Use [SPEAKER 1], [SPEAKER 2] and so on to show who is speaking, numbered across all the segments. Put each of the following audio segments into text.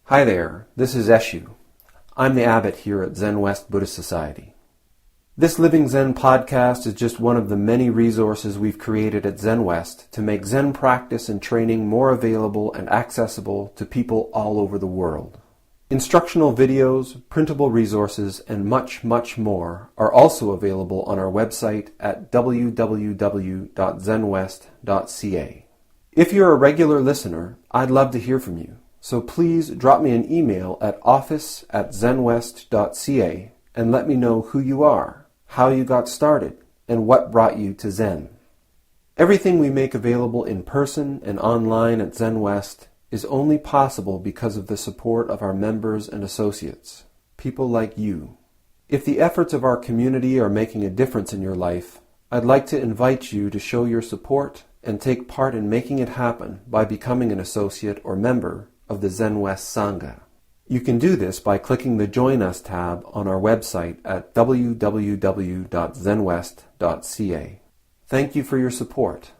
[SPEAKER 1] Hi there, this is Eshu. I'm the abbot here at Zenwest Buddhist Society. This Living Zen-podcast is just one of the many resources we've created at Zenwest to make Zen practice and training more available and accessible to people all over the world. Instructional videos, printable resources, and much, much more are also available on our website at www.zenwest.ca. If you're a regular listener, I'd love to hear from you. So please drop me an email at office@zenwest.ca and let me know who you are, how you got started, and what brought you to Zen. Everything we make available in person and online at Zenwest is only possible because of the support of our members and associates, people like you. If the efforts of our community are making a difference in your life, I'd like to invite you to show your support and take part in making it happen by becoming an associate or member of the Zenwest Sangha. You can do this by clicking the Join Us tab on our website at www.zenwest.ca. Thank you for your support,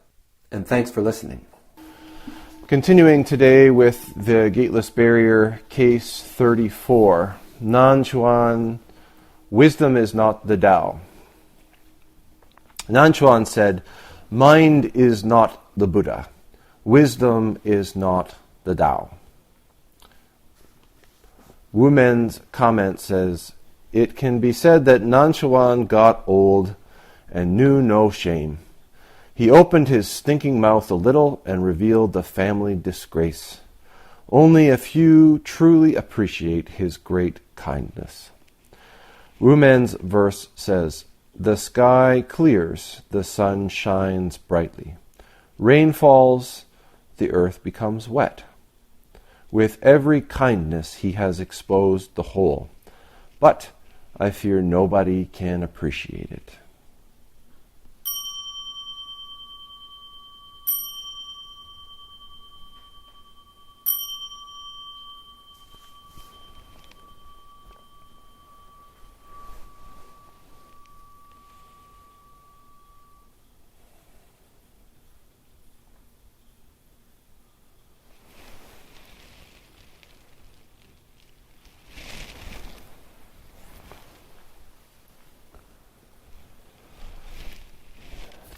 [SPEAKER 1] and thanks for listening. Continuing today with the Gateless Barrier, case 34, Nanchuan, wisdom is not the Tao. Nanchuan said, mind is not the Buddha. Wisdom is not the Tao. Wu Men's comment says, it can be said that Nanchuan got old and knew no shame. He opened his stinking mouth a little and revealed the family disgrace. Only a few truly appreciate his great kindness. Wu Men's verse says, the sky clears, the sun shines brightly. Rain falls, the earth becomes wet. With every kindness he has exposed the whole, but I fear nobody can appreciate it.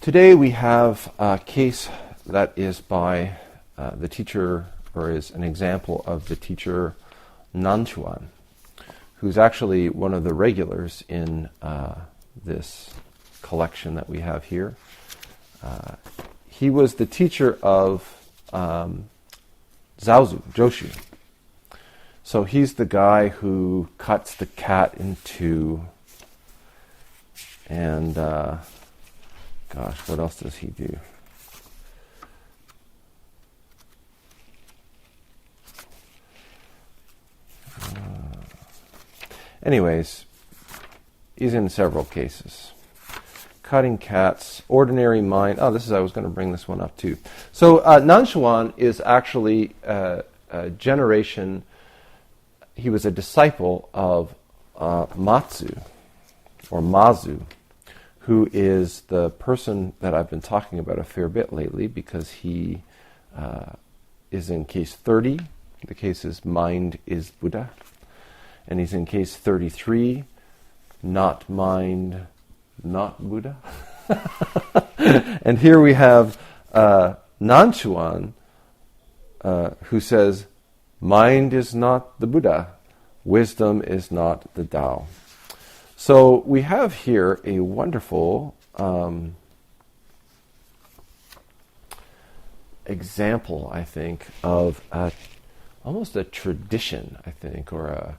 [SPEAKER 1] Today we have a case that is by the teacher, or is an example of the teacher Nanchuan, who's actually one of the regulars in this collection that we have here. He was the teacher of Joshu. So he's the guy who cuts the cat in two, and gosh, what else does he do? Anyways, he's in several cases. Cutting cats, ordinary mind. Oh, I was going to bring this one up too. So Nanchuan is actually a generation. He was a disciple of Mazu, who is the person that I've been talking about a fair bit lately, because he is in case 30. The case is Mind is Buddha. And he's in case 33, Not Mind, Not Buddha. And here we have Nanchuan, who says, mind is not the Buddha, wisdom is not the Tao. So we have here a wonderful example, I think, of almost a tradition, I think, or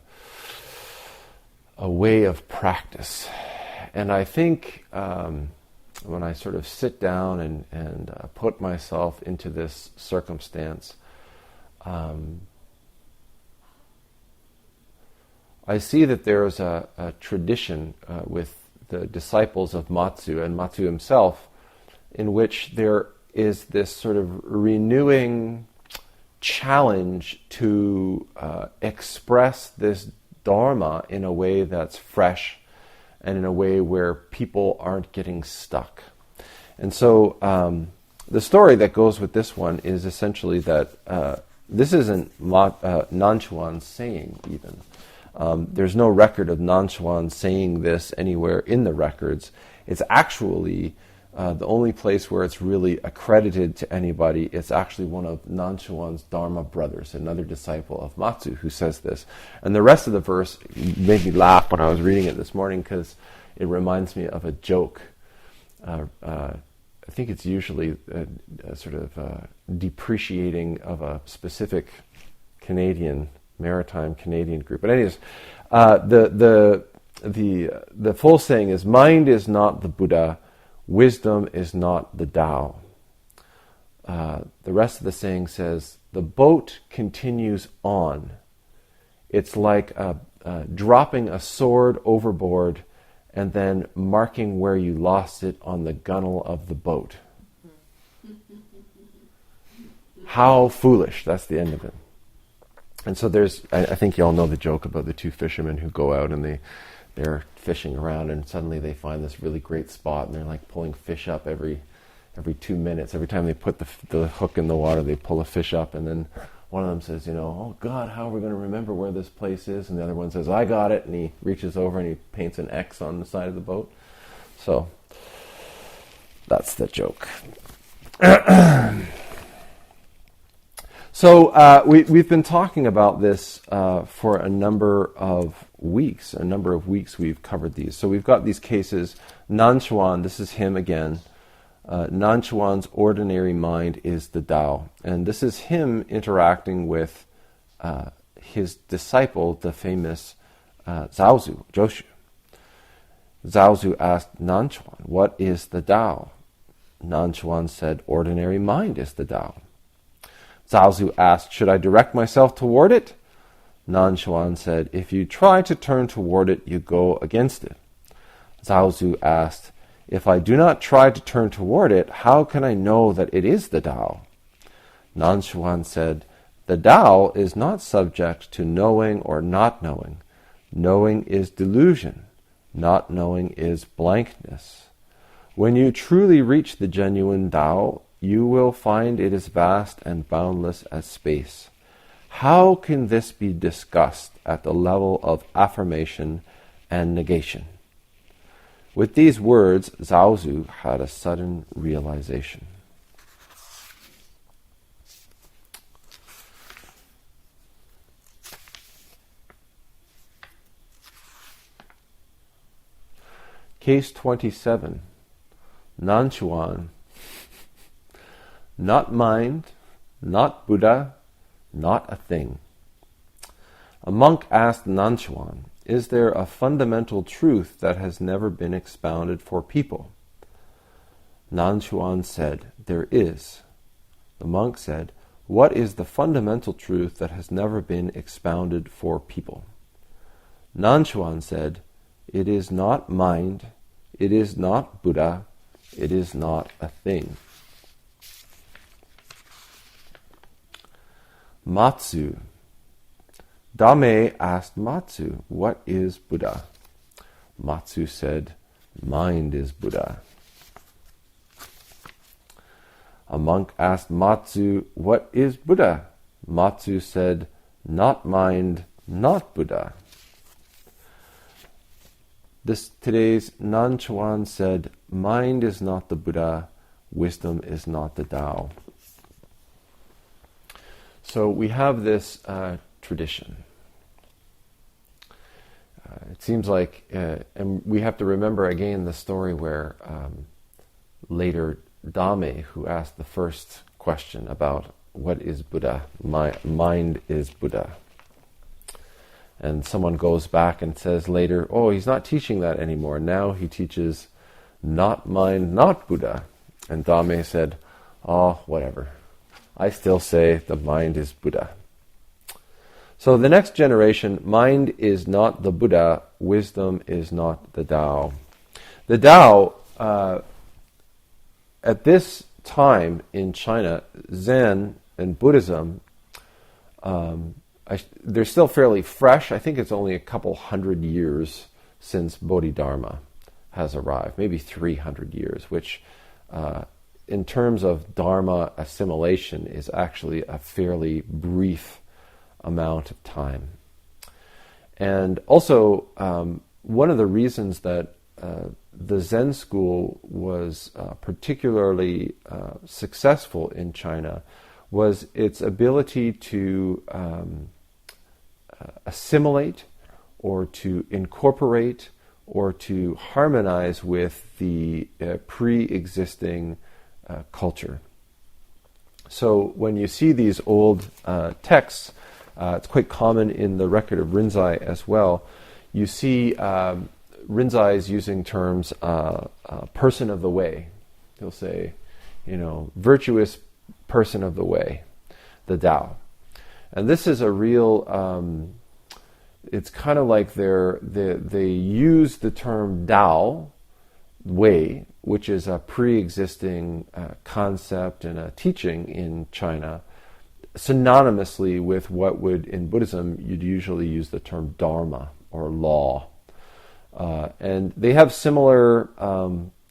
[SPEAKER 1] a way of practice. And I think when I sort of sit down and put myself into this circumstance, I see that there's a tradition with the disciples of Matsu and Matsu himself, in which there is this sort of renewing challenge to express this Dharma in a way that's fresh and in a way where people aren't getting stuck. And so the story that goes with this one is essentially that This isn't Nanchuan saying even. There's no record of Nanchuan saying this anywhere in the records. It's actually the only place where it's really accredited to anybody. It's actually one of Nanchuan's Dharma brothers, another disciple of Matsu, who says this. And the rest of the verse made me laugh when I was reading it this morning because it reminds me of a joke. I think it's usually a sort of depreciating of a specific maritime Canadian group. But anyways, the full saying is, mind is not the Buddha, wisdom is not the Tao. The rest of the saying says, the boat continues on. It's like dropping a sword overboard and then marking where you lost it on the gunwale of the boat. How foolish. That's the end of it. And so I think you all know the joke about the two fishermen who go out and they're fishing around and suddenly they find this really great spot and they're like pulling fish up every 2 minutes. Every time they put the hook in the water, they pull a fish up, and then one of them says, oh God, how are we going to remember where this place is? And the other one says, I got it. And he reaches over and he paints an X on the side of the boat. So that's the joke. So we've been talking about this for a number of weeks. A number of weeks we've covered these. So we've got these cases. Nanchuan, this is him again. Nanchuan's ordinary mind is the Tao. And this is him interacting with his disciple, the famous Zhaozu, Joshu. Zhaozu asked Nanchuan, what is the Tao? Nanchuan said, ordinary mind is the Tao. Zhaozu asked, should I direct myself toward it? Nanchuan said, if you try to turn toward it, you go against it. Zhaozu asked, if I do not try to turn toward it, how can I know that it is the Tao? Nanchuan said, the Tao is not subject to knowing or not knowing. Knowing is delusion. Not knowing is blankness. When you truly reach the genuine Tao, you will find it is vast and boundless as space. How can this be discussed at the level of affirmation and negation? With these words, Zhaozu had a sudden realization. Case 27. Nanchuan. Not mind, not Buddha, not a thing. A monk asked Nanchuan, is there a fundamental truth that has never been expounded for people? Nanchuan said, there is. The monk said, what is the fundamental truth that has never been expounded for people? Nanchuan said, it is not mind, it is not Buddha, it is not a thing. Matsu. Dame asked Matsu, what is Buddha? Matsu said, mind is Buddha. A monk asked Matsu, what is Buddha? Matsu said, not mind, not Buddha. Today's Nanchuan said, mind is not the Buddha, wisdom is not the Tao. So we have this tradition. It seems like, and we have to remember again the story where later Dame, who asked the first question about what is Buddha, my mind is Buddha. And someone goes back and says later, oh, he's not teaching that anymore. Now he teaches not mind, not Buddha. And Dame said, oh, whatever. I still say the mind is Buddha. So the next generation, mind is not the Buddha, wisdom is not the Tao. The Tao, at this time in China, Zen and Buddhism, they're still fairly fresh. I think it's only a couple hundred years since Bodhidharma has arrived, maybe 300 years, which in terms of Dharma assimilation, is actually a fairly brief amount of time. And also, one of the reasons that the Zen school was particularly successful in China was its ability to assimilate or to incorporate or to harmonize with the pre-existing culture. So when you see these old texts, it's quite common in the record of Rinzai as well, you see Rinzai's using terms person of the way. He'll say, virtuous person of the way, the Tao. And this is a real, it's kind of like they use the term Tao, way, which is a pre-existing concept and a teaching in China, synonymously with what would, in Buddhism, you'd usually use the term Dharma or law. And they have similar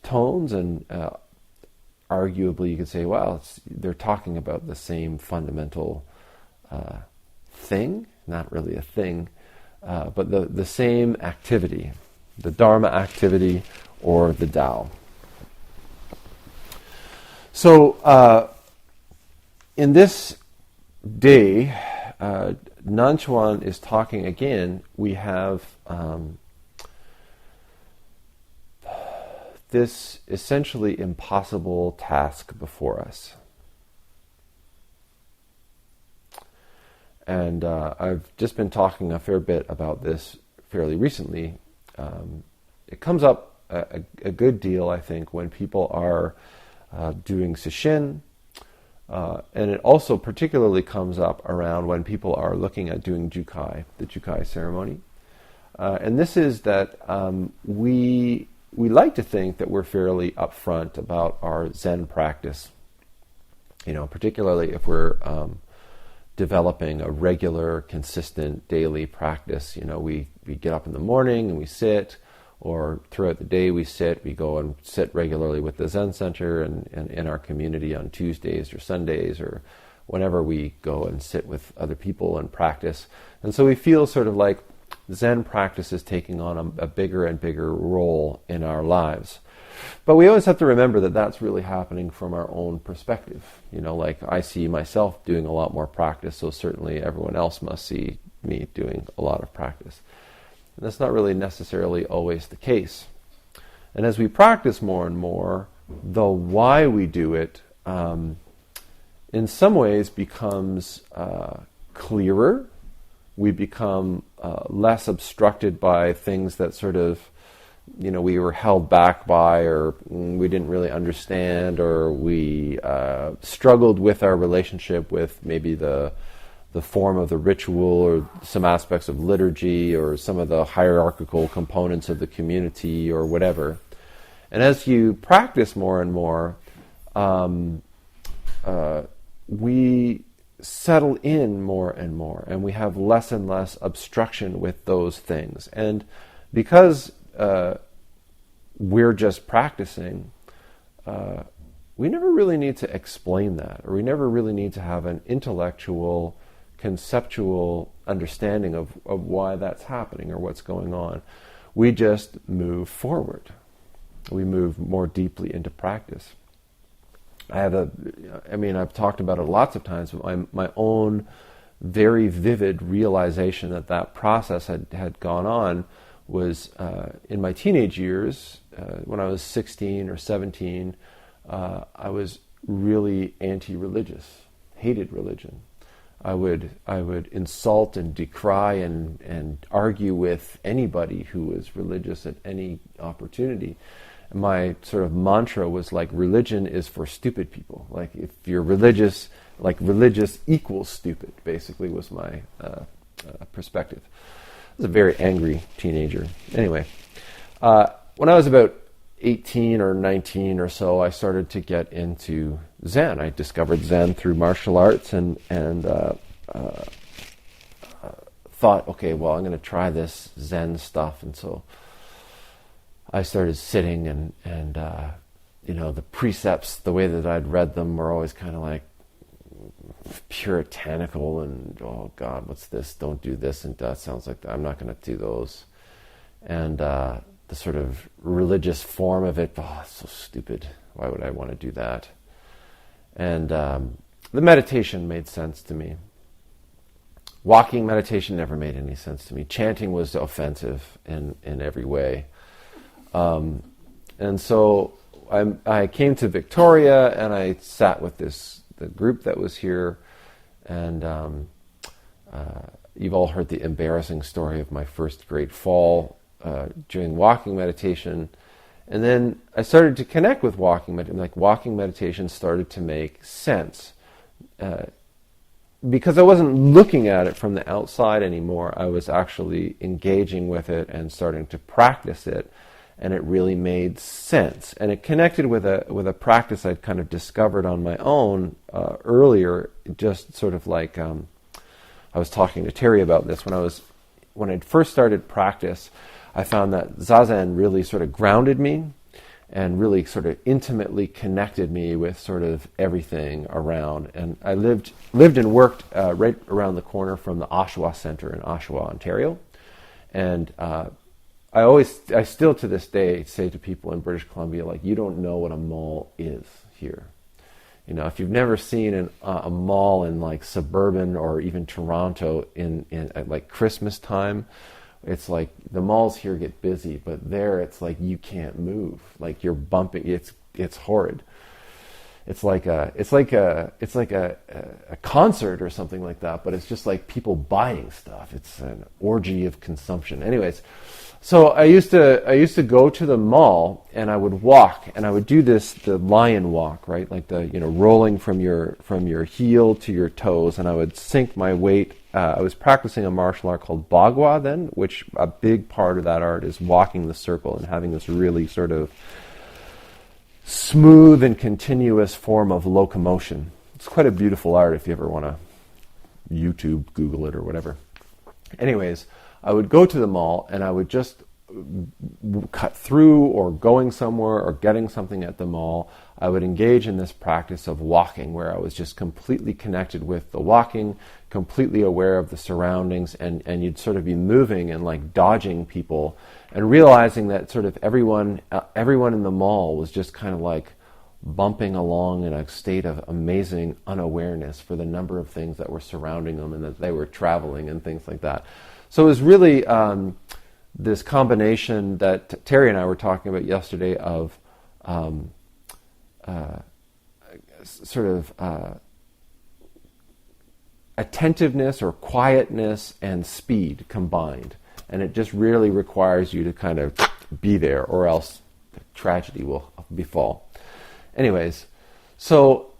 [SPEAKER 1] tones, and arguably you could say, well, they're talking about the same fundamental thing, not really a thing, but the same activity, the Dharma activity or the Tao. So in this day, Nanchuan is talking again. We have this essentially impossible task before us. And I've just been talking a fair bit about this fairly recently. It comes up a good deal, I think, when people are doing sesshin, and it also particularly comes up around when people are looking at doing jukai, the jukai ceremony. And this is that we like to think that we're fairly upfront about our Zen practice, particularly if we're developing a regular, consistent daily practice. We get up in the morning and we sit, or throughout the day we sit. We go and sit regularly with the Zen Center and in our community on Tuesdays or Sundays or whenever we go and sit with other people and practice. And so we feel sort of like Zen practice is taking on a bigger and bigger role in our lives. But we always have to remember that that's really happening from our own perspective. Like I see myself doing a lot more practice, so certainly everyone else must see me doing a lot of practice. And that's not really necessarily always the case. And as we practice more and more, the why we do it in some ways becomes clearer. We become less obstructed by things that sort of, we were held back by, or we didn't really understand, or we struggled with our relationship with maybe the form of the ritual or some aspects of liturgy or some of the hierarchical components of the community or whatever. And as you practice more and more, we settle in more and more, and we have less and less obstruction with those things. And because we're just practicing, we never really need to explain that, or we never really need to have an intellectual, conceptual understanding of why that's happening or what's going on. We just move forward. We move more deeply into practice. I've talked about it lots of times, but my own very vivid realization that process had gone on was in my teenage years, when I was 16 or 17, I was really anti-religious, hated religion. I would insult and decry and argue with anybody who was religious at any opportunity. My sort of mantra was like, religion is for stupid people. Like, if you're religious, like religious equals stupid, basically was my perspective. I was a very angry teenager. Anyway, when I was about 18 or 19 or so, I started to get into Zen. I discovered Zen through martial arts and thought, okay, well, I'm going to try this Zen stuff. And so I started sitting and the precepts, the way that I'd read them were always kind of like puritanical and, oh God, what's this? Don't do this, and that sounds like that. I'm not going to do those. And the sort of religious form of it, oh, it's so stupid. Why would I want to do that? And the meditation made sense to me. Walking meditation never made any sense to me. Chanting was offensive in every way. And so I came to Victoria and I sat with the group that was here, and you've all heard the embarrassing story of my first great fall during walking meditation. And then I started to connect with walking meditation. Like walking meditation started to make sense. Because I wasn't looking at it from the outside anymore. I was actually engaging with it and starting to practice it. And it really made sense. And it connected with a practice I'd kind of discovered on my own earlier, just sort of like, I was talking to Terry about this. When I'd first started practice, I found that Zazen really sort of grounded me and really sort of intimately connected me with sort of everything around. And I lived and worked right around the corner from the Osho Center in Oshawa, Ontario. And I still to this day say to people in British Columbia, like, you don't know what a mall is here. If you've never seen a mall in like suburban or even Toronto in at like Christmas time, it's like the malls here get busy, but there it's like you can't move, like you're bumping. It's horrid. It's like a concert or something like that, but it's just like people buying stuff. It's an orgy of consumption. Anyways, so I used to go to the mall and I would walk, and I would do the lion walk, right? Like rolling from your heel to your toes, and I would sink my weight. I was practicing a martial art called Bagua then, which a big part of that art is walking the circle and having this really sort of smooth and continuous form of locomotion. It's quite a beautiful art if you ever want to YouTube, Google it or whatever. Anyways, I would go to the mall and I would just cut through or going somewhere or getting something at the mall. I would engage in this practice of walking where I was just completely connected with the walking, completely aware of the surroundings, and you'd sort of be moving and like dodging people and realizing that sort of everyone in the mall was just kind of like bumping along in a state of amazing unawareness for the number of things that were surrounding them and that they were traveling and things like that. So it was really this combination that Terry and I were talking about yesterday of attentiveness or quietness and speed combined. And it just really requires you to kind of be there, or else tragedy will befall. Anyways, so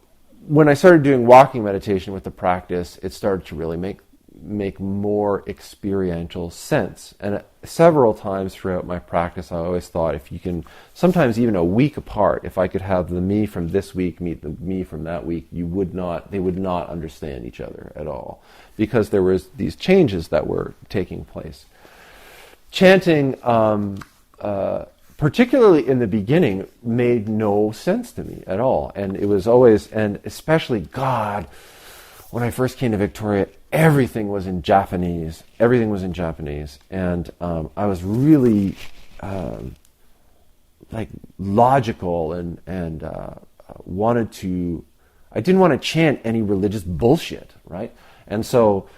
[SPEAKER 1] when I started doing walking meditation with the practice, it started to really make more experiential sense. And several times throughout my practice, I always thought if you can, sometimes even a week apart, if I could have the me from this week meet the me from that week, they would not understand each other at all, because there was these changes that were taking place. Chanting, particularly in the beginning, made no sense to me at all. And it was always, and especially God, when I first came to Victoria, everything was in Japanese. And I was really logical and I didn't want to chant any religious bullshit, right? And so,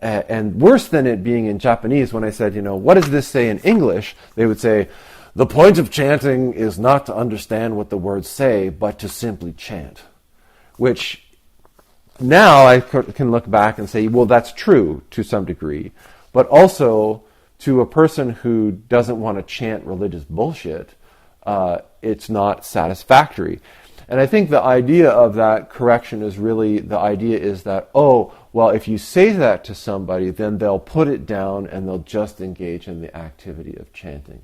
[SPEAKER 1] and worse than it being in Japanese, when I said, what does this say in English? They would say, the point of chanting is not to understand what the words say, but to simply chant. Which now I can look back and say, well, that's true to some degree, but also to a person who doesn't want to chant religious bullshit, it's not satisfactory. And I think the idea of that correction is really, the idea is that, well, if you say that to somebody, then they'll put it down and they'll just engage in the activity of chanting,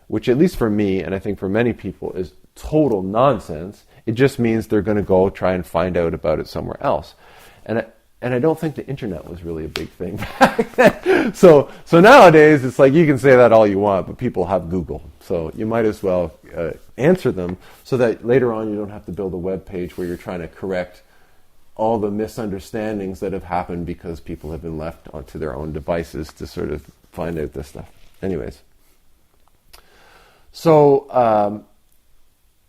[SPEAKER 1] which at least for me, and I think for many people, is total nonsense. It just means they're going to go try and find out about it somewhere else. And And I don't think the internet was really a big thing back then. So nowadays, it's like you can say that all you want, but people have Google. So you might as well answer them so that later on you don't have to build a web page where you're trying to correct all the misunderstandings that have happened because people have been left onto their own devices to sort of find out this stuff. Anyways. So,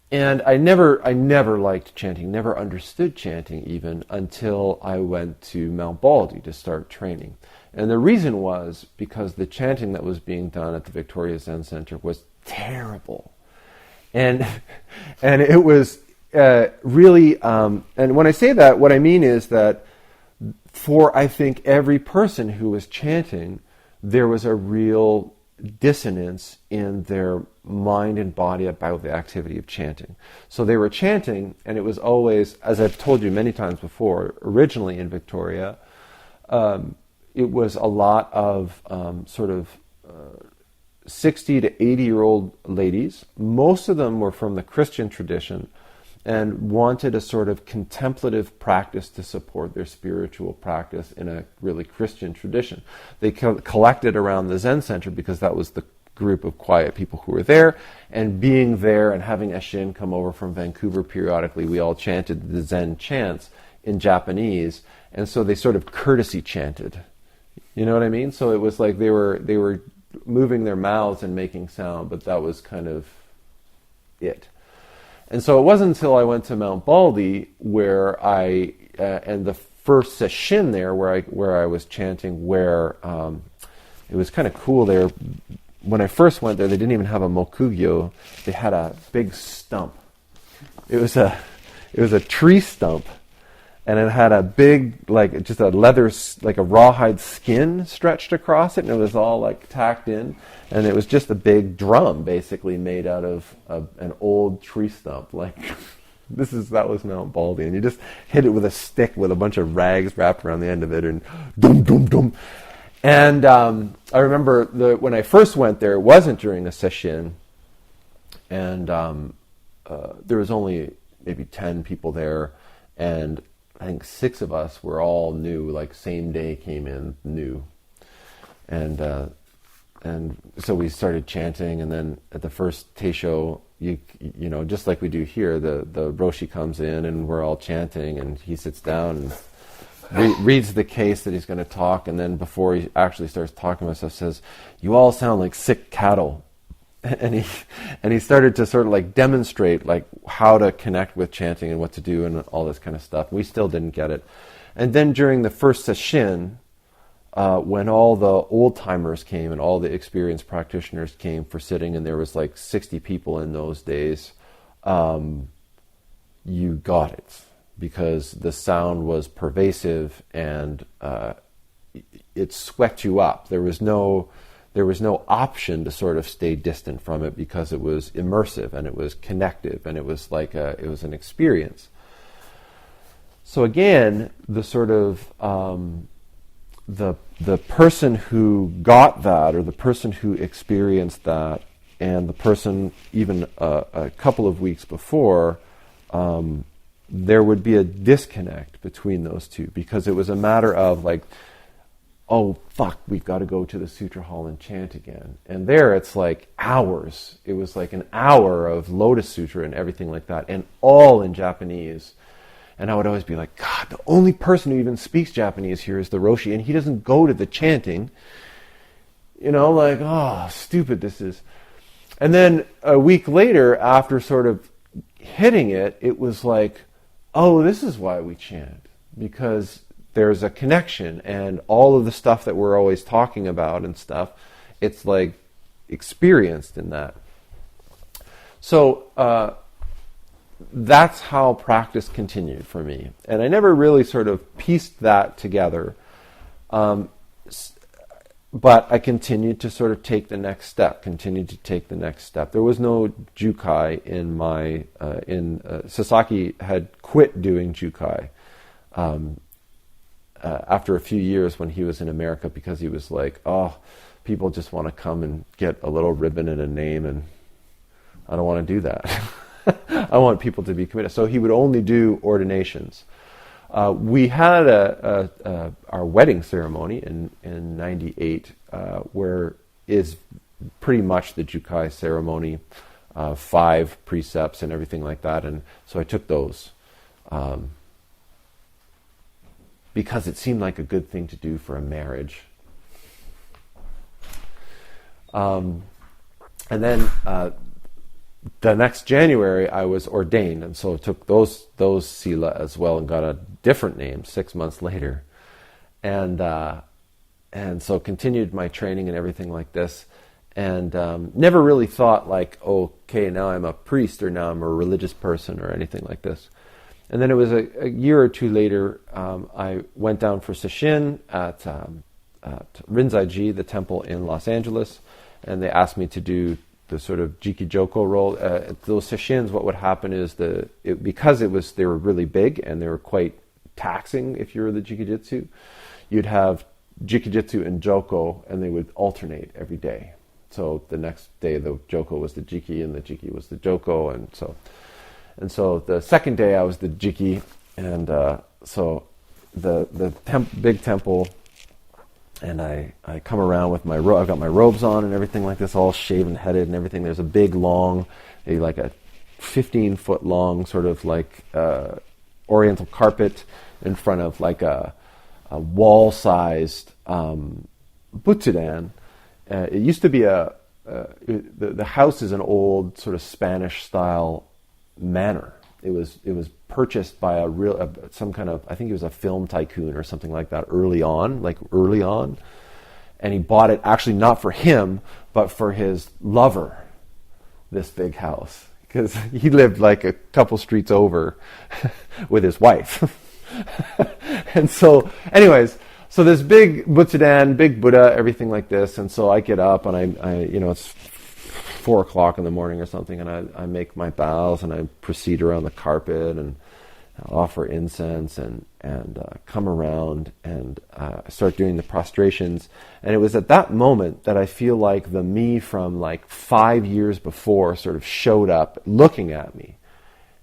[SPEAKER 1] and I never liked chanting, never understood chanting even until I went to Mount Baldy to start training. And the reason was because the chanting that was being done at the Victoria Zen Center was terrible. And it was really, and when I say that, what I mean is that for, I think, every person who was chanting, there was a real dissonance in their mind and body about the activity of chanting. So they were chanting, and it was always, as I've told you many times before, originally in Victoria, it was a lot of 60 to 80-year-old ladies. Most of them were from the Christian tradition and wanted a sort of contemplative practice to support their spiritual practice in a really Christian tradition. They collected around the Zen Center because that was the group of quiet people who were there, and being there and having Eshin come over from Vancouver periodically, we all chanted the Zen chants in Japanese, and so they sort of courtesy chanted. You know what I mean? So it was like they were moving their mouths and making sound, but that was kind of it. And so it wasn't until I went to Mount Baldy where I and the first session there where I was chanting, where it was kind of cool there. When I first went there, they didn't even have a mokugyo. They had a big stump. It was a tree stump, and it had a big, like, just a leather, like a rawhide skin stretched across it, and it was all like tacked in, and it was just a big drum basically made out of an old tree stump. Like, that was Mount Baldy, and you just hit it with a stick with a bunch of rags wrapped around the end of it, and dum dum dum. And I remember when I first went there, it wasn't during a session, and there was only maybe 10 people there, and I think 6 of us were all new, like same day came in new. And so we started chanting, and then at the first teisho, you know, just like we do here, the Roshi comes in and we're all chanting, and he sits down and reads the case that he's going to talk, and then before he actually starts talking about stuff, says, "You all sound like sick cattle." And he started to sort of like demonstrate like how to connect with chanting and what to do and all this kind of stuff. We still didn't get it. And then during the first session, when all the old-timers came and all the experienced practitioners came for sitting, and there was like 60 people in those days, you got it, because the sound was pervasive and it swept you up. There was no option to sort of stay distant from it, because it was immersive and it was connective and it was like it was an experience. So again, the sort of the person who got that, or the person who experienced that, and the person even a couple of weeks before, there would be a disconnect between those two, because it was a matter of like, oh, fuck, we've got to go to the Sutra Hall and chant again. And there it's like hours. It was like an hour of Lotus Sutra and everything like that, and all in Japanese. And I would always be like, God, the only person who even speaks Japanese here is the Roshi, and he doesn't go to the chanting. You know, like, oh, stupid this is. And then a week later, after sort of hitting it, it was like, oh, this is why we chant. Because there's a connection, and all of the stuff that we're always talking about and stuff, it's like experienced in that. So that's how practice continued for me. And I never really sort of pieced that together, but I continued to sort of take the next step, There was no jukai in my, Sasaki had quit doing jukai after a few years when he was in America, because he was like, oh, people just want to come and get a little ribbon and a name, and I don't want to do that. I want people to be committed. So he would only do ordinations. We had our wedding ceremony in '98, where is pretty much the Jukai ceremony, 5 precepts and everything like that. And so I took those because it seemed like a good thing to do for a marriage. And then the next January I was ordained, and so I took those sila as well and got a different name 6 months later, and so continued my training and everything like this, and never really thought like, okay, now I'm a priest or now I'm a religious person or anything like this. And then it was a year or two later, I went down for sesshin at Rinzai-ji, the temple in Los Angeles, and they asked me to do the sort of jiki-joko role. Those sesshins, what would happen is because they were really big and they were quite taxing if you were the jiki-jitsu, you'd have jiki-jitsu and joko, and they would alternate every day. So the next day the joko was the jiki and the jiki was the joko, and so the second day I was the jiki, and so the big temple. And I come around with I've got my robes on and everything like this, all shaven headed and everything. There's a big long, like a 15-foot long sort of like oriental carpet in front of like a wall-sized butsudan. It used to be the house is an old sort of Spanish-style manor. It was purchased by some kind of, I think he was a film tycoon or something like that early on, and he bought it actually not for him but for his lover, this big house, because he lived like a couple streets over with his wife. And so anyways, so this big butsudan, big Buddha, everything like this, and so I get up and I it's 4 o'clock in the morning or something, and I make my bows and I proceed around the carpet and offer incense and come around and start doing the prostrations. And it was at that moment that I feel like the me from like 5 years before sort of showed up looking at me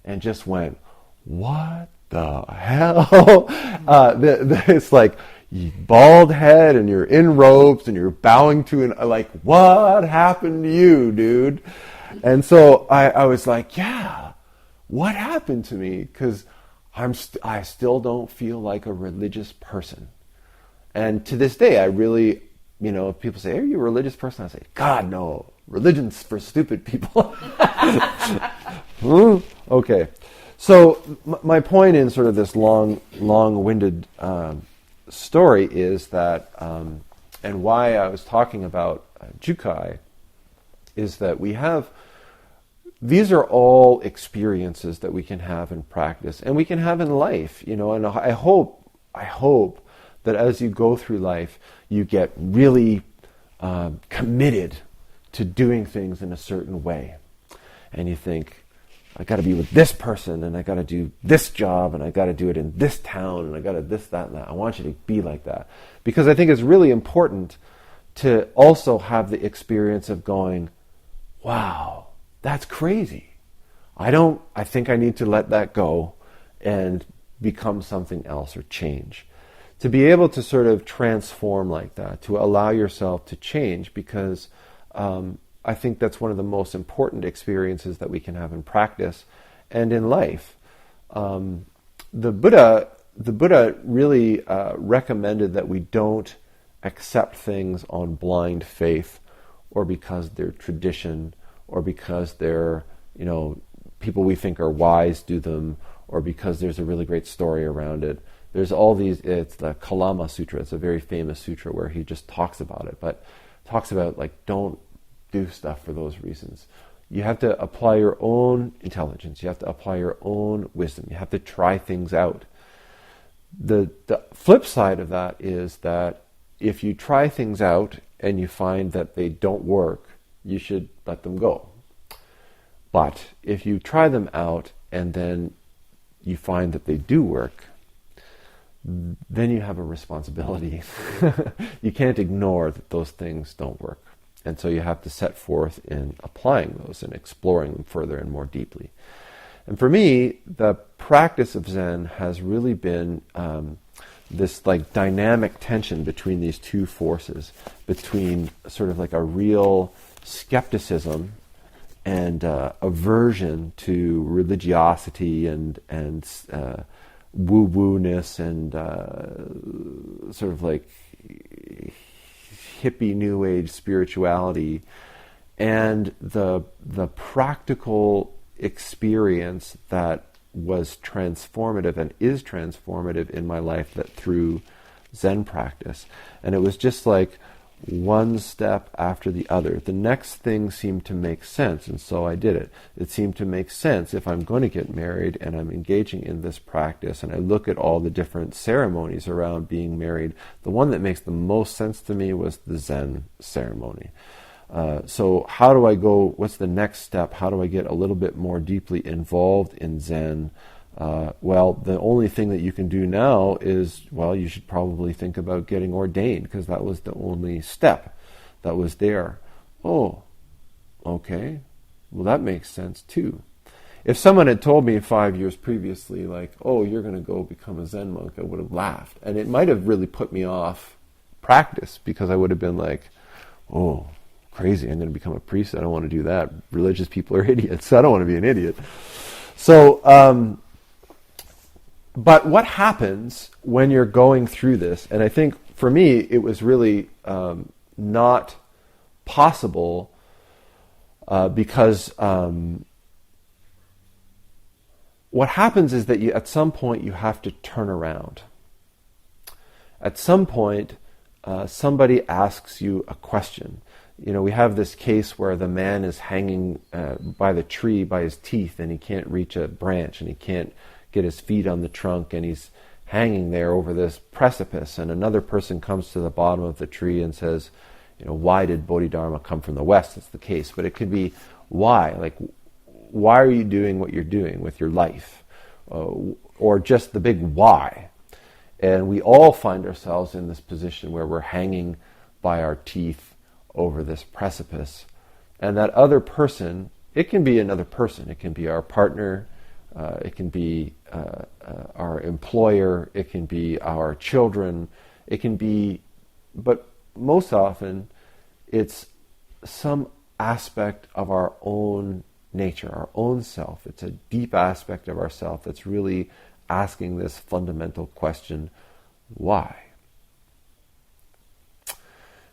[SPEAKER 1] and just went, what the hell? It's like, bald head and you're in robes and you're bowing to like, what happened to you, dude? And so I was like, yeah, what happened to me? Because I still don't feel like a religious person. And to this day, I really, if people say, are you a religious person? I say, God, no, religion's for stupid people. Okay. So my point in sort of this long-winded story is that, and why I was talking about Jukai, is that these are all experiences that we can have in practice and we can have in life, and I hope that as you go through life, you get really committed to doing things in a certain way. And you think, I got to be with this person, and I got to do this job, and I got to do it in this town, and I got to this, that, and that. I want you to be like that. Because I think it's really important to also have the experience of going, wow, that's crazy. I think I need to let that go and become something else or change. To be able to sort of transform like that, to allow yourself to change, because I think that's one of the most important experiences that we can have in practice and in life. The Buddha really recommended that we don't accept things on blind faith, or because they're tradition, or because they're, people we think are wise do them, or because there's a really great story around it. There's all these, it's the Kalama Sutra, it's a very famous sutra where he just talks about it, but talks about like, don't do stuff for those reasons. You have to apply your own intelligence. You have to apply your own wisdom. You have to try things out. The flip side of that is that if you try things out and you find that they don't work, you should let them go. But if you try them out and then you find that they do work, then you have a responsibility. You can't ignore that those things don't work. And so you have to set forth in applying those and exploring them further and more deeply. And for me, the practice of Zen has really been this like dynamic tension between these two forces, between sort of like a real skepticism and aversion to religiosity and woo-woo-ness and sort of like hippie New Age spirituality, and the practical experience that was transformative and is transformative in my life that through Zen practice. And it was just like one step after the other. The next thing seemed to make sense, and so I did it. It seemed to make sense if I'm going to get married and I'm engaging in this practice, and I look at all the different ceremonies around being married. The one that makes the most sense to me was the Zen ceremony. So how do I go, what's the next step? How do I get a little bit more deeply involved in Zen? Well, the only thing that you can do now is, well, you should probably think about getting ordained, because that was the only step that was there. Oh, okay. Well, that makes sense too. If someone had told me 5 years previously, like, oh, you're going to go become a Zen monk, I would have laughed. And it might have really put me off practice, because I would have been like, oh, crazy, I'm going to become a priest. I don't want to do that. Religious people are idiots. I don't want to be an idiot. So, but what happens when you're going through this? And I think for me, it was really not possible because what happens is that at some point you have to turn around. At some point, somebody asks you a question. You know, we have this case where the man is hanging by the tree by his teeth, and he can't reach a branch, and he can't get his feet on the trunk, and he's hanging there over this precipice, and another person comes to the bottom of the tree and says, you know, why did Bodhidharma come from the west? That's the case. But it could be why. Like, why are you doing what you're doing with your life? Or just the big why. And we all find ourselves in this position where we're hanging by our teeth over this precipice. And that other person, it can be another person. It can be our partner. It can be our employer. It can be our children. It can be, but most often, it's some aspect of our own nature, our own self. It's a deep aspect of ourself that's really asking this fundamental question, why?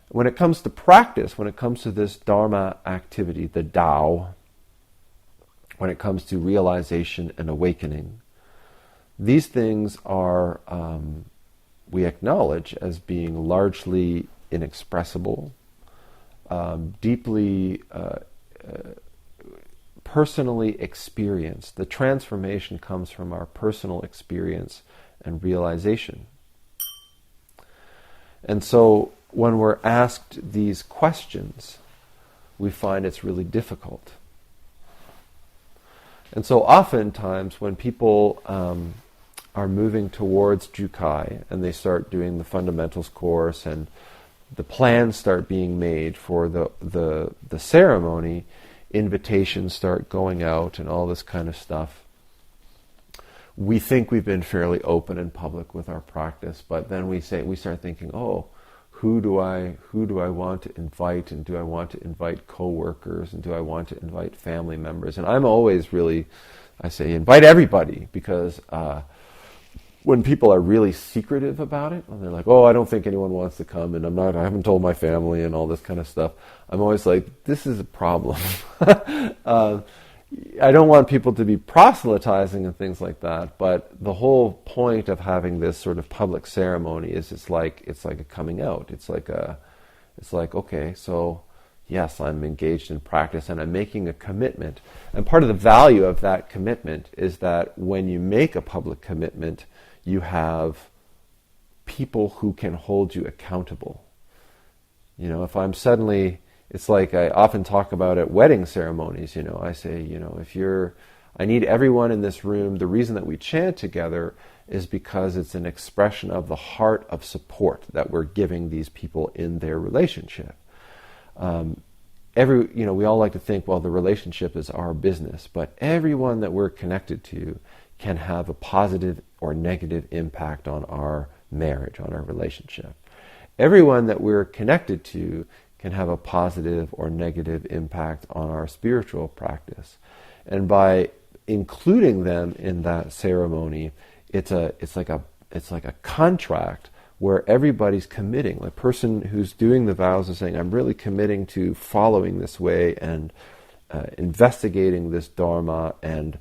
[SPEAKER 1] When it comes to practice, when it comes to this Dharma activity, the Tao, when it comes to realization and awakening, these things are, we acknowledge as being largely inexpressible, deeply personally experienced. The transformation comes from our personal experience and realization. And so when we're asked these questions, we find it's really difficult. And so oftentimes when people are moving towards Jukai and they start doing the fundamentals course and the plans start being made for the ceremony, invitations start going out and all this kind of stuff, we think we've been fairly open and public with our practice, but then we start thinking, oh, who do I want to invite, and do I want to invite coworkers, and do I want to invite family members? And I'm always really, I say, invite everybody, because when people are really secretive about it, and they're like, oh, I don't think anyone wants to come, and I haven't told my family and all this kind of stuff, I'm always like, this is a problem. I don't want people to be proselytizing and things like that, but the whole point of having this sort of public ceremony is it's like a coming out. It's like okay, so yes, I'm engaged in practice and I'm making a commitment. And part of the value of that commitment is that when you make a public commitment, you have people who can hold you accountable. You know, if I'm suddenly, it's like I often talk about at wedding ceremonies, you know, I say, you know, I need everyone in this room, the reason that we chant together is because it's an expression of the heart of support that we're giving these people in their relationship. we all like to think, well, the relationship is our business, but everyone that we're connected to can have a positive or negative impact on our marriage, on our relationship. Everyone that we're connected to can have a positive or negative impact on our spiritual practice. And by including them in that ceremony, it's like a contract where everybody's committing. The person who's doing the vows is saying, I'm really committing to following this way and investigating this Dharma and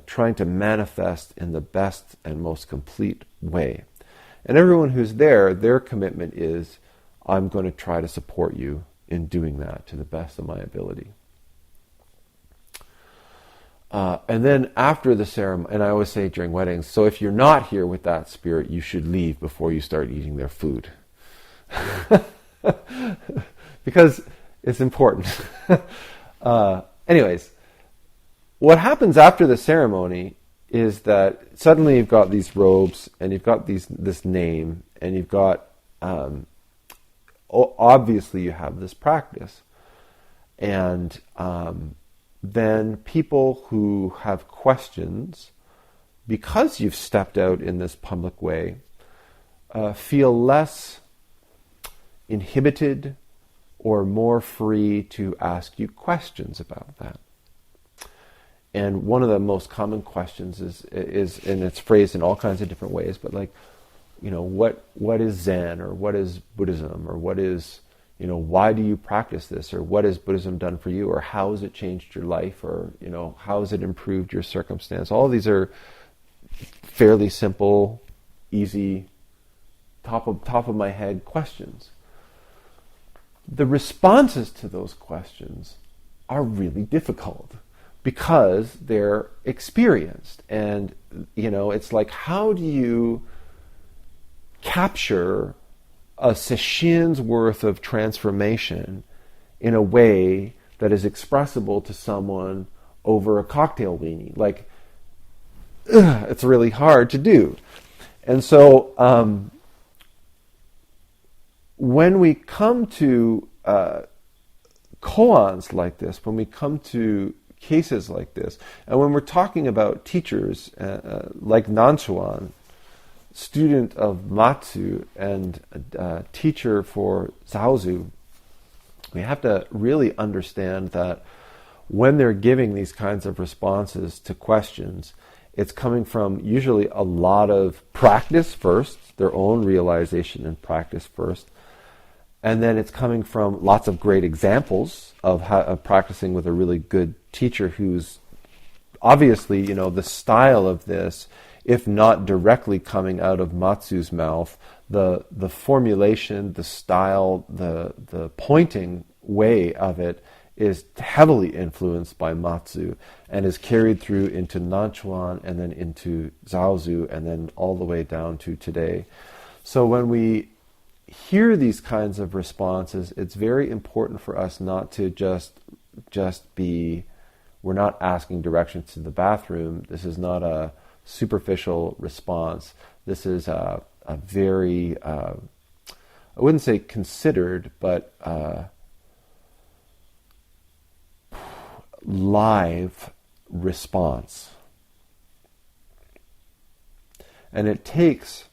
[SPEAKER 1] trying to manifest in the best and most complete way. And everyone who's there, their commitment is, I'm going to try to support you in doing that to the best of my ability. And then after the ceremony, and I always say during weddings, so if you're not here with that spirit, you should leave before you start eating their food. Because it's important. Anyways, what happens after the ceremony is that suddenly you've got these robes, and you've got this name, and you've got, obviously you have this practice. And then people who have questions, because you've stepped out in this public way, feel less inhibited or more free to ask you questions about that. And one of the most common questions is, and it's phrased in all kinds of different ways, but like, what is Zen, or what is Buddhism, or what is, why do you practice this, or what has Buddhism done for you, or how has it changed your life, or, how has it improved your circumstance? All of these are fairly simple, easy, top of my head questions. The responses to those questions are really difficult because they're experienced. And, it's like, how do you capture a sesshin's worth of transformation in a way that is expressible to someone over a cocktail weenie? Like, it's really hard to do. And so when we come to koans like this, when we come to cases like this, and when we're talking about teachers like Nanchuan, student of Matsu and teacher for Zaozu, we have to really understand that when they're giving these kinds of responses to questions, it's coming from usually a lot of practice first, their own realization and practice first, and then it's coming from lots of great examples of practicing with a really good teacher who's obviously, the style of this, if not directly coming out of Matsu's mouth, the formulation, the style, the pointing way of it is heavily influenced by Matsu and is carried through into Nanchuan and then into Zaozu and then all the way down to today. So when we hear these kinds of responses, it's very important for us not to just be, we're not asking directions to the bathroom. This is not a superficial response. This is a very, I wouldn't say considered, but live response. And it takes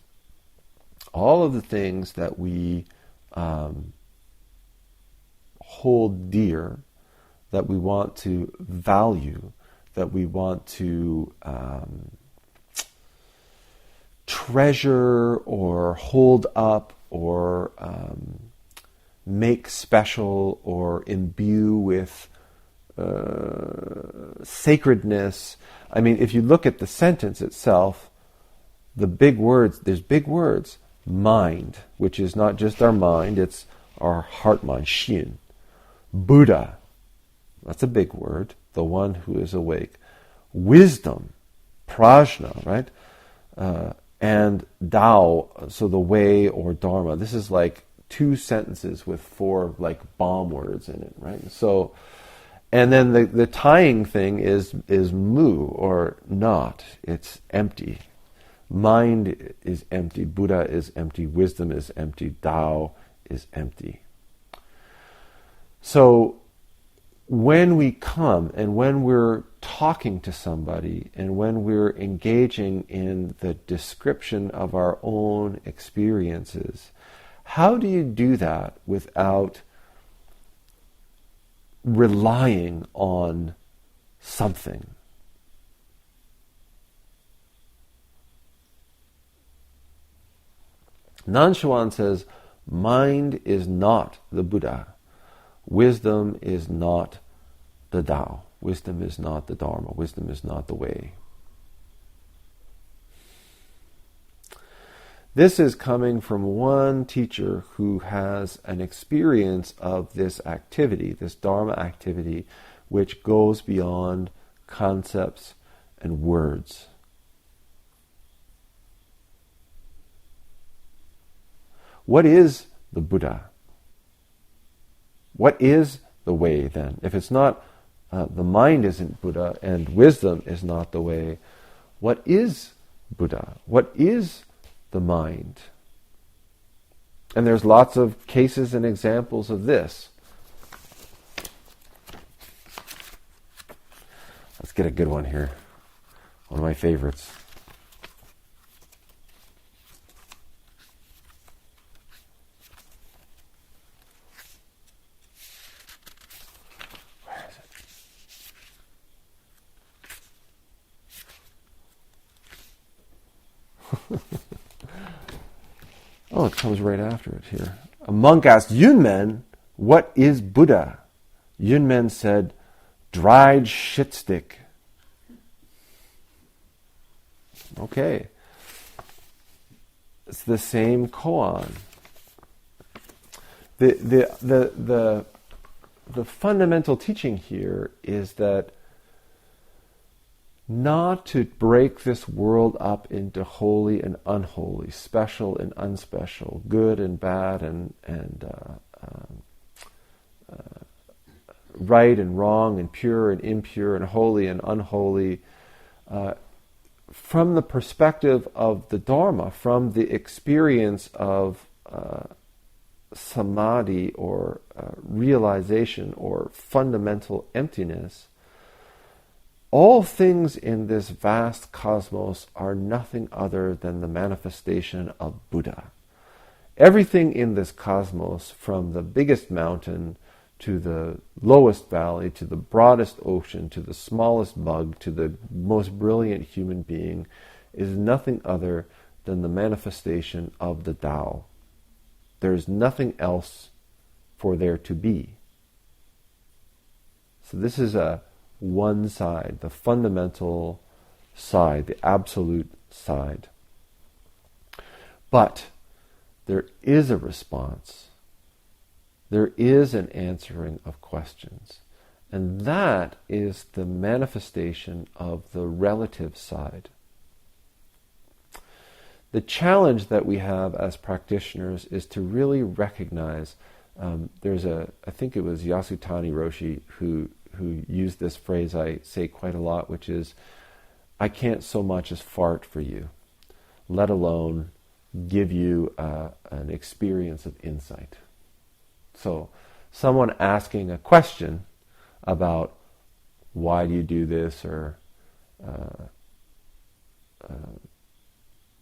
[SPEAKER 1] all of the things that we hold dear, that we want to value, that we want to treasure or hold up or make special or imbue with sacredness. I mean, if you look at the sentence itself, the big words, there's big words. Mind, which is not just our mind, it's our heart mind, shin. Buddha, that's a big word, the one who is awake. Wisdom, prajna, right? And Tao, so the way or Dharma. This is like 2 sentences with 4 like bomb words in it, right? So, and then the tying thing is mu, or not. It's empty. Mind is empty, Buddha is empty, wisdom is empty, Tao is empty. So when we come and when we're talking to somebody and when we're engaging in the description of our own experiences, how do you do that without relying on something? Nanchuan says, mind is not the Buddha. Wisdom is not the Tao. Wisdom is not the Dharma. Wisdom is not the way. This is coming from one teacher who has an experience of this activity, this Dharma activity, which goes beyond concepts and words. What is the Buddha? What is the way then? If it's not, the mind isn't Buddha and wisdom is not the way, what is Buddha? What is the mind? And there's lots of cases and examples of this. Let's get a good one here. One of my favorites. Oh, it comes right after it here. A monk asked Yunmen, "What is Buddha?" Yunmen said, "Dried shit stick." Okay. It's the same koan. The fundamental teaching here is that not to break this world up into holy and unholy, special and unspecial, good and bad, and right and wrong, and pure and impure, and holy and unholy, from the perspective of the Dharma, from the experience of samadhi or realization or fundamental emptiness. All things in this vast cosmos are nothing other than the manifestation of Buddha. Everything in this cosmos, from the biggest mountain to the lowest valley, to the broadest ocean, to the smallest bug, to the most brilliant human being, is nothing other than the manifestation of the Tao. There is nothing else for there to be. So this is one side, the fundamental side, the absolute side. But there is a response. There is an answering of questions. And that is the manifestation of the relative side. The challenge that we have as practitioners is to really recognize, I think it was Yasutani Roshi who used this phrase I say quite a lot, which is, I can't so much as fart for you, let alone give you an experience of insight. So someone asking a question about why do you do this, or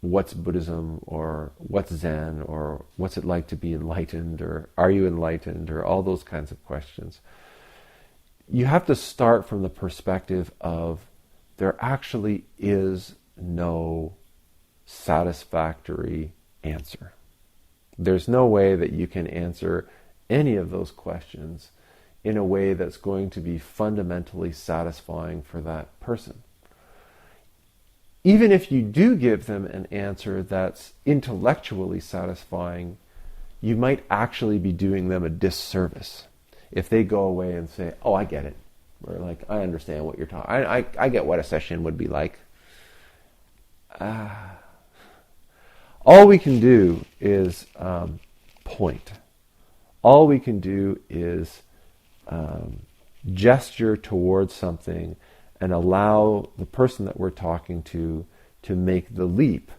[SPEAKER 1] what's Buddhism, or what's Zen, or what's it like to be enlightened, or are you enlightened, or all those kinds of questions. You have to start from the perspective of there actually is no satisfactory answer. There's no way that you can answer any of those questions in a way that's going to be fundamentally satisfying for that person. Even if you do give them an answer that's intellectually satisfying, you might actually be doing them a disservice if they go away and say, "Oh, I get it," or like, "I understand what you're talking. I get what a session would be like." All we can do is point. All we can do is gesture towards something and allow the person that we're talking to make the leap,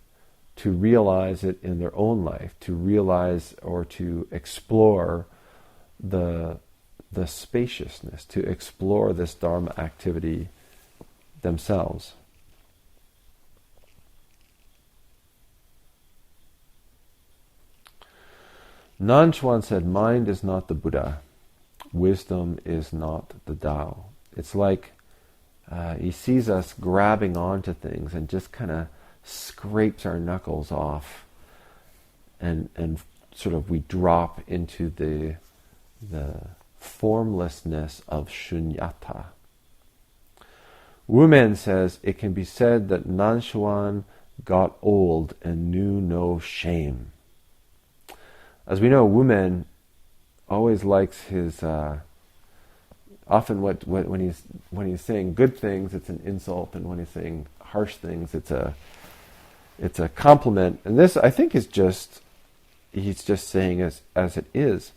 [SPEAKER 1] to realize it in their own life, to realize or to explore the the spaciousness, to explore this Dharma activity themselves. Nanchuan said, mind is not the Buddha. Wisdom is not the Tao. It's like he sees us grabbing onto things and just kind of scrapes our knuckles off, and sort of we drop into the formlessness of shunyata. Wumen says, it can be said that Nanchuan got old and knew no shame. As we know, Wumen always likes his often when he's saying good things, it's an insult, and when he's saying harsh things, it's a compliment. And this, I think, is he's just saying as it is.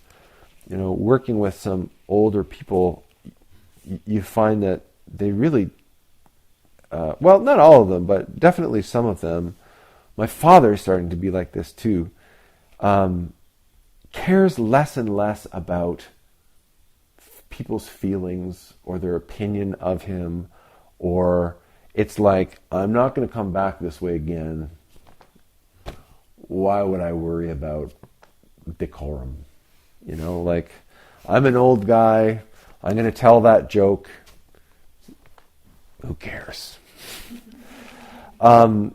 [SPEAKER 1] You know, working with some older people, you find that they really, well, not all of them, but definitely some of them. My father is starting to be like this too. Cares less and less about people's feelings or their opinion of him, or it's like, I'm not going to come back this way again. Why would I worry about decorum? You know, like, I'm an old guy, I'm going to tell that joke. Who cares? You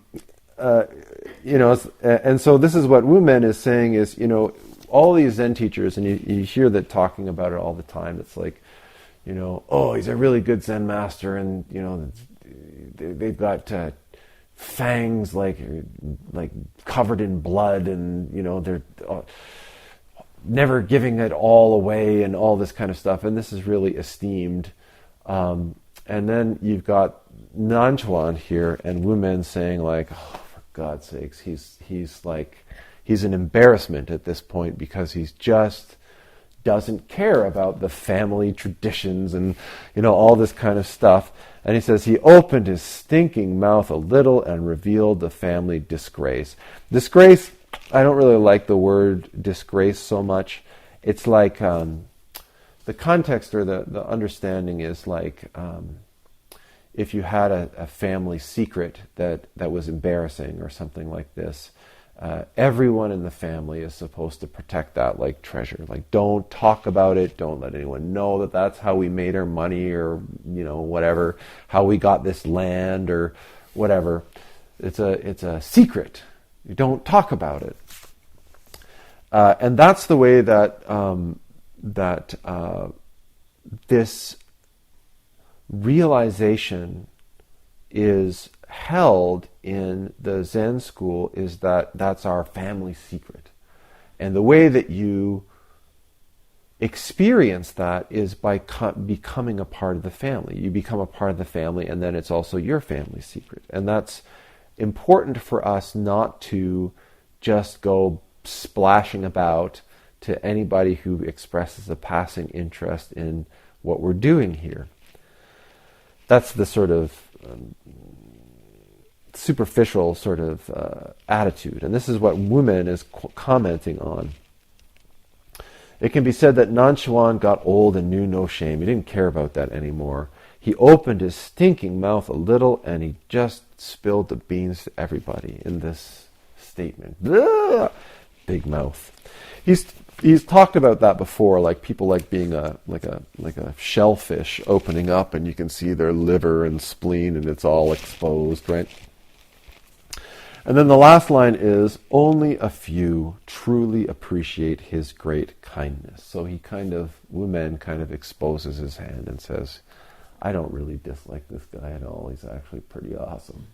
[SPEAKER 1] know, and so this is what Wumen is saying is, you know, all these Zen teachers, and you hear that talking about it all the time. It's like, you know, oh, he's a really good Zen master, and you know, they've got fangs like covered in blood, and you know, they're never giving it all away, and all this kind of stuff. And this is really esteemed. And then you've got Nanchuan here, and Wumen saying like, oh, for God's sakes, he's an embarrassment at this point, because he's just doesn't care about the family traditions and, you know, all this kind of stuff. And he says he opened his stinking mouth a little and revealed the family disgrace. Disgrace, I don't really like the word disgrace so much. It's like the context or the understanding is like if you had a family secret that was embarrassing or something like this. Everyone in the family is supposed to protect that like treasure. Like, don't talk about it. Don't let anyone know that that's how we made our money, or, you know, whatever, how we got this land or whatever. It's a secret. You don't talk about it. And that's the way that this realization is held in the Zen school, is that's our family secret. And the way that you experience that is by becoming a part of the family. You become a part of the family, and then it's also your family secret. And that's important for us not to just go splashing about to anybody who expresses a passing interest in what we're doing here. That's the sort of superficial sort of attitude. And this is what Wumen is commenting on. It can be said that Nanchuan got old and knew no shame. He didn't care about that anymore. He opened his stinking mouth a little, and he just spilled the beans to everybody in this statement. Blah! Big mouth. He's talked about that before, like people like being like a shellfish opening up, and you can see their liver and spleen, and it's all exposed, right? And then the last line is, only a few truly appreciate his great kindness. So Wumen kind of exposes his hand and says, I don't really dislike this guy at all. He's actually pretty awesome.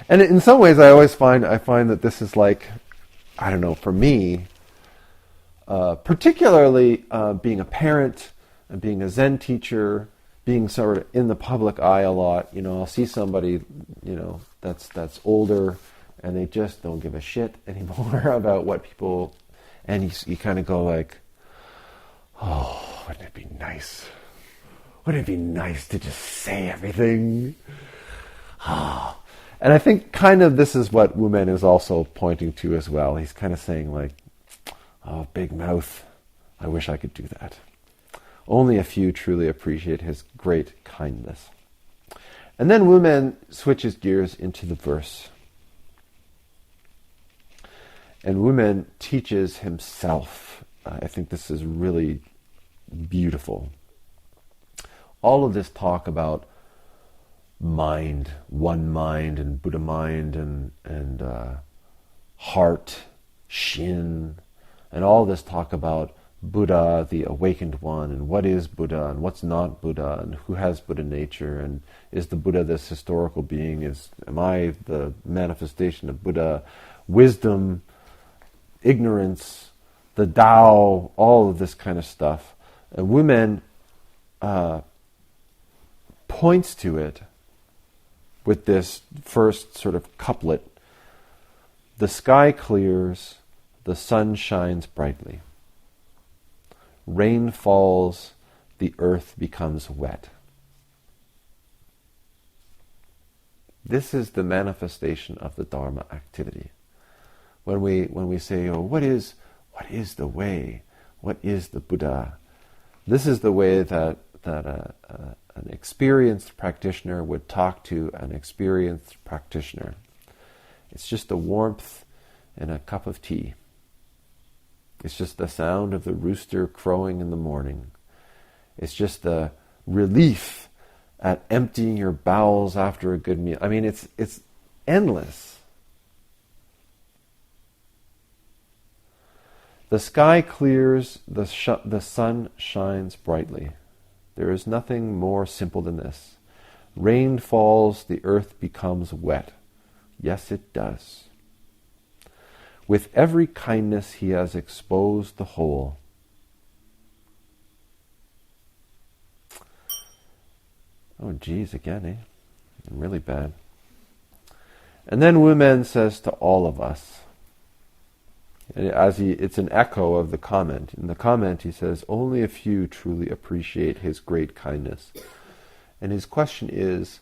[SPEAKER 1] And in some ways I find that this is like, I don't know, for me, particularly being a parent and being a Zen teacher, being sort of in the public eye a lot, you know, I'll see somebody, you know, that's older, and they just don't give a shit anymore about what people, and you kind of go like, oh, wouldn't it be nice? Wouldn't it be nice to just say everything? Oh. And I think kind of this is what Wumen is also pointing to as well. He's kind of saying like, oh, big mouth. I wish I could do that. Only a few truly appreciate his great kindness. And then Wu Men switches gears into the verse. And Wu Men teaches himself. I think this is really beautiful. All of this talk about mind, one mind, and Buddha mind, and heart, Shin, and all this talk about Buddha, the awakened one, and what is Buddha, and what's not Buddha, and who has Buddha nature, and is the Buddha this historical being? Am I the manifestation of Buddha? Wisdom, ignorance, the Tao, all of this kind of stuff. And Wu Men points to it with this first sort of couplet. The sky clears, the sun shines brightly. Rain falls, the earth becomes wet. This is the manifestation of the Dharma activity. When we say, oh, what is the way? What is the Buddha? This is the way that an experienced practitioner would talk to an experienced practitioner. It's just the warmth in a cup of tea. It's just the sound of the rooster crowing in the morning. It's just the relief at emptying your bowels after a good meal. I mean, it's endless. The sky clears, the sun shines brightly. There is nothing more simple than this. Rain falls, the earth becomes wet. Yes, it does. With every kindness he has exposed the whole. Oh, geez, again, eh? Really bad. And then Wu Men says to all of us, it's an echo of the comment. In the comment he says, only a few truly appreciate his great kindness. And his question is,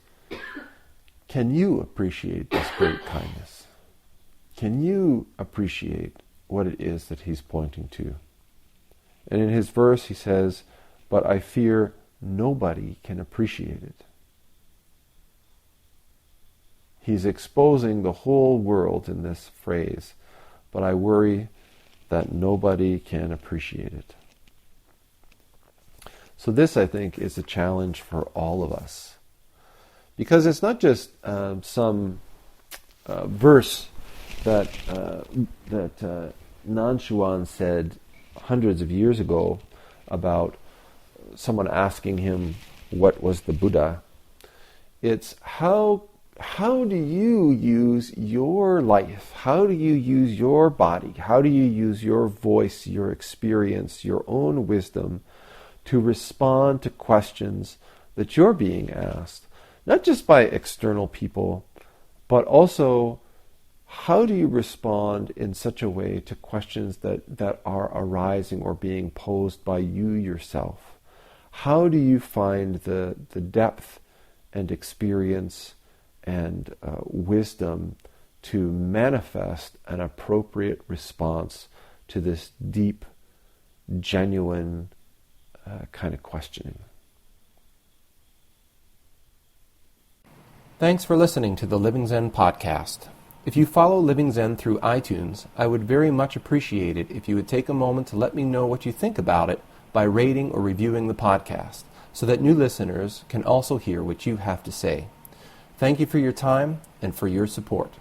[SPEAKER 1] can you appreciate this great kindness? Can you appreciate what it is that he's pointing to? And in his verse he says, but I fear nobody can appreciate it. He's exposing the whole world in this phrase, but I worry that nobody can appreciate it. So this, I think, is a challenge for all of us. Because it's not just some verse that Nanchuan said hundreds of years ago about someone asking him what was the Buddha. It's how do you use your life? How do you use your body? How do you use your voice, your experience, your own wisdom to respond to questions that you're being asked? Not just by external people, but also how do you respond in such a way to questions that are arising or being posed by you yourself? How do you find the depth and experience and wisdom to manifest an appropriate response to this deep, genuine kind of questioning?
[SPEAKER 2] Thanks for listening to the Living Zen podcast. If you follow Living Zen through iTunes, I would very much appreciate it if you would take a moment to let me know what you think about it by rating or reviewing the podcast, so that new listeners can also hear what you have to say. Thank you for your time and for your support.